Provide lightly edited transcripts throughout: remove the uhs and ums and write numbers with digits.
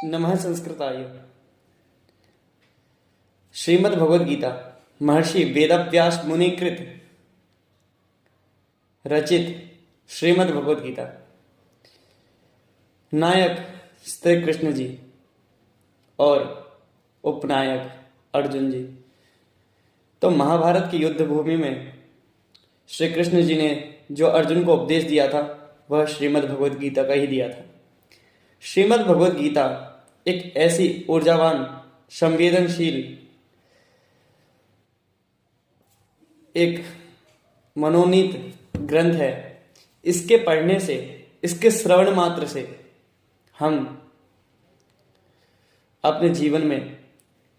नमः संस्कृताय। श्रीमद् भगवद गीता महर्षि वेदव्यास मुनि कृत रचित श्रीमद् भगवद गीता। नायक श्री कृष्ण जी और उपनायक अर्जुन जी। तो महाभारत की युद्ध भूमि में श्री कृष्ण जी ने जो अर्जुन को उपदेश दिया था वह श्रीमद् भगवद गीता का ही दिया था। श्रीमद् भगवद गीता एक ऐसी ऊर्जावान, संवेदनशील, एक मनोनीत ग्रंथ है। इसके पढ़ने से, इसके श्रवण मात्र से हम अपने जीवन में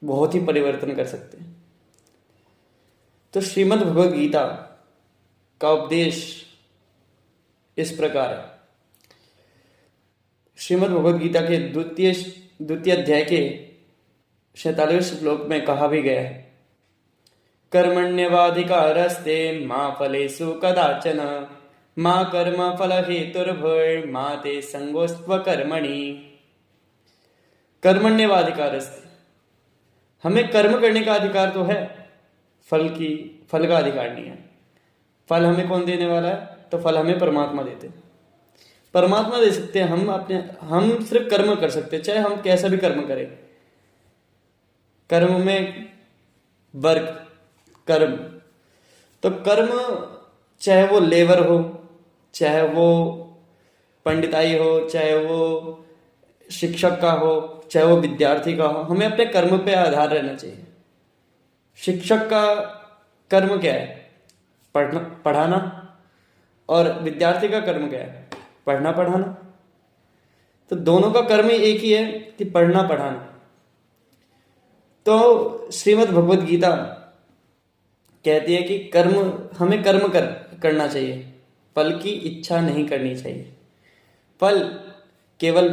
बहुत ही परिवर्तन कर सकते हैं। तो श्रीमद् भगवद गीता का उपदेश इस प्रकार है। श्रीमद् भगवद गीता के द्वितीय अध्याय के 47वें श्लोक में कहा भी गया है, कर्मण्यवाधिकारस्ते मा फलेषु कदाचन मा कर्म फल हेतुर्भुर्मा ते संगोस्त्व कर्मणि। कर्मण्यवाधिकारस्ते, हमें कर्म करने का अधिकार तो है, फल का अधिकार नहीं है। फल हमें कौन देने वाला है? तो फल हमें परमात्मा देते हैं। परमात्मा दे सकते हैं, हम सिर्फ कर्म कर सकते हैं, चाहे हम कैसा भी कर्म करें। कर्म में वर्ग कर्म, तो कर्म चाहे वो लेबर हो, चाहे वो पंडिताई हो, चाहे वो शिक्षक का हो, चाहे वो विद्यार्थी का हो, हमें अपने कर्म पे आधार रहना चाहिए। शिक्षक का कर्म क्या है? पढ़ाना। और विद्यार्थी का कर्म क्या है? पढ़ना पढ़ाना। तो दोनों का कर्म एक ही है कि पढ़ना पढ़ाना। तो श्रीमद् भगवद गीता कहती है कि हमें कर्म करना चाहिए, फल की इच्छा नहीं करनी चाहिए। फल केवल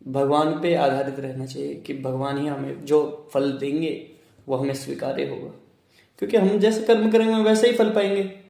भगवान पे आधारित रहना चाहिए कि भगवान ही हमें जो फल देंगे वो हमें स्वीकार्य होगा, क्योंकि हम जैसे कर्म करेंगे वैसे ही फल पाएंगे।